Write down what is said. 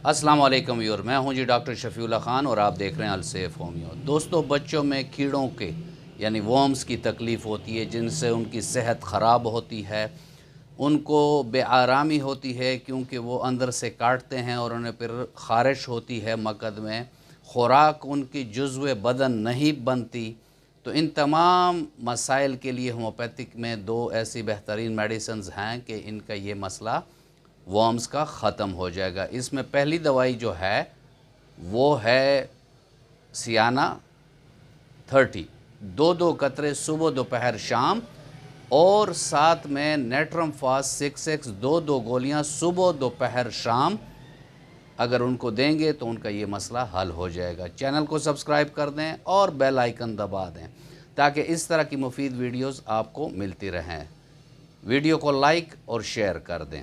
अस्सलाम वालेकुम व्यूअर, मैं हूं जी डॉक्टर शफीउल्लाह ख़ान और आप देख रहे हैं अलसेफ होमियो। दोस्तों, बच्चों में कीड़ों के यानी वर्म्स की तकलीफ़ होती है जिनसे उनकी सेहत ख़राब होती है, उनको बेआरामी होती है क्योंकि वो अंदर से काटते हैं और उन्हें फिर ख़ारिश होती है मकद में, ख़ुराक उनकी जुज़्व बदन नहीं बनती। तो इन तमाम मसाइल के लिए होम्योपैथिक में दो ऐसी बेहतरीन मेडिसिन्स हैं कि इनका ये मसला वर्म्स का ख़त्म हो जाएगा। इसमें पहली दवाई जो है वो है सियाना 30, दो दो कतरे सुबह दोपहर शाम, और साथ में नेट्रम फास्ट 6x दो दो गोलियां सुबह दोपहर शाम अगर उनको देंगे तो उनका ये मसला हल हो जाएगा। चैनल को सब्सक्राइब कर दें और बेल आइकन दबा दें ताकि इस तरह की मुफीद वीडियोस आपको मिलती रहें। वीडियो को लाइक और शेयर कर दें।